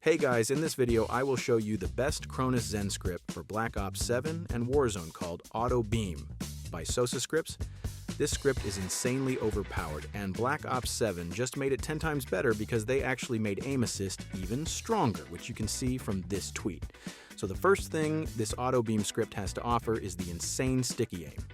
Hey guys, in this video I will show you the best Cronus Zen script for Black Ops 7 and Warzone called Auto Beam by Sosa Scripts. This script is insanely overpowered, and Black Ops 7 just made it 10 times better because they actually made aim assist even stronger, which you can see from this tweet. So the first thing this Auto Beam script has to offer is the insane sticky aim.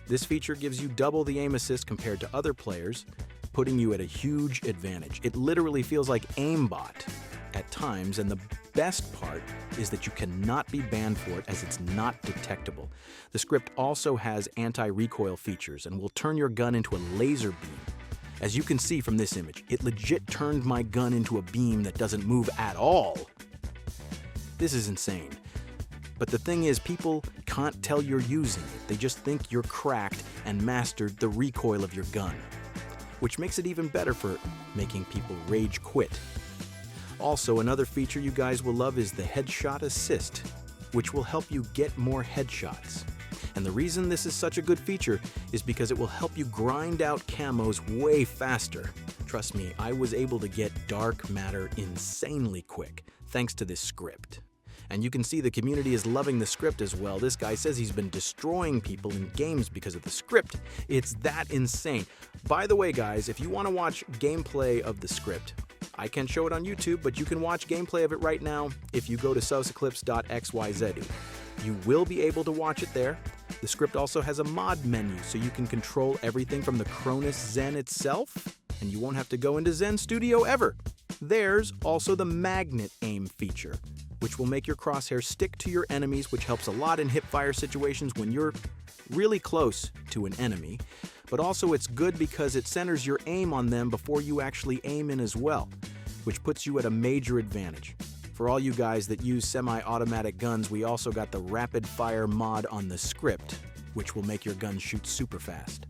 This feature gives you double the aim assist compared to other players, putting you at a huge advantage. It literally feels like AIMBOT at times, and the best part is that you cannot be banned for it as it's not detectable. The script also has anti-recoil features and will turn your gun into a laser beam. As you can see from this image, it legit turned my gun into a beam that doesn't move at all. This is insane. But the thing is, people can't tell you're using it. They just think you're cracked and mastered the recoil of your gun, which makes it even better for making people rage quit. Also, another feature you guys will love is the headshot assist, which will help you get more headshots. And the reason this is such a good feature is because it will help you grind out camos way faster. Trust me, I was able to get dark matter insanely quick thanks to this script. And you can see the community is loving the script as well. This guy says he's been destroying people in games because of the script. It's that insane. By the way, guys, if you want to watch gameplay of the script, I can show it on YouTube, but you can watch gameplay of it right now if you go to sosaclips.xyz. You will be able to watch it there. The script also has a mod menu, so you can control everything from the Cronus Zen itself, and you won't have to go into Zen Studio ever. There's also the magnet aim feature, which will make your crosshairs stick to your enemies, which helps a lot in hipfire situations when you're really close to an enemy. But also it's good because it centers your aim on them before you actually aim in as well, which puts you at a major advantage. For all you guys that use semi-automatic guns, we also got the rapid fire mod on the script, which will make your gun shoot super fast.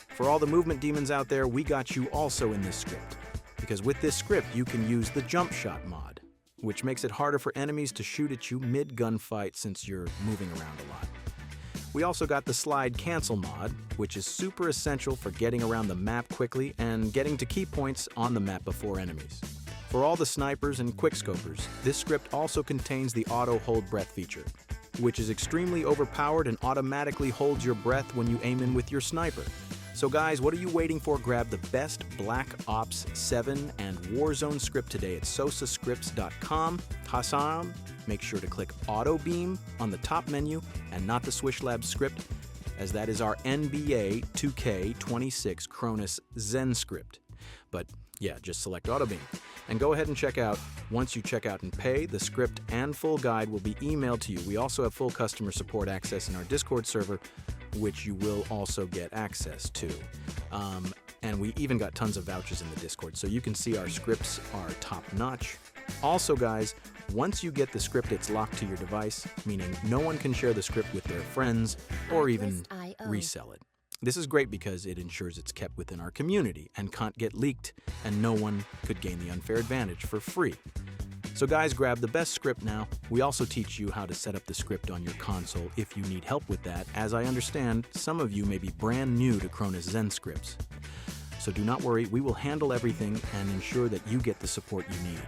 For all the movement demons out there, we got you also in this script, because with this script you can use the jump shot mod, which makes it harder for enemies to shoot at you mid-gunfight since you're moving around a lot. We also got the slide cancel mod, which is super essential for getting around the map quickly and getting to key points on the map before enemies. For all the snipers and quickscopers, this script also contains the auto hold breath feature, which is extremely overpowered and automatically holds your breath when you aim in with your sniper. So guys, what are you waiting for? Grab the best Black Ops 7 and Warzone script today at sosascripts.com. Hassan, make sure to click Auto Beam on the top menu and not the Swish Labs script, as that is our NBA 2K26 Cronus Zen script. But yeah, just select Auto Beam and go ahead and check out. Once you check out and pay, the script and full guide will be emailed to you. We also have full customer support access in our Discord server, which you will also get access to. And we even got tons of vouchers in the Discord, so you can see our scripts are top-notch. Also, guys, once you get the script, it's locked to your device, meaning no one can share the script with their friends or even resell it. This is great because it ensures it's kept within our community and can't get leaked, and no one could gain the unfair advantage for free. So guys, grab the best script now. We also teach you how to set up the script on your console if you need help with that. As I understand, some of you may be brand new to Cronus Zen scripts. So do not worry, we will handle everything and ensure that you get the support you need.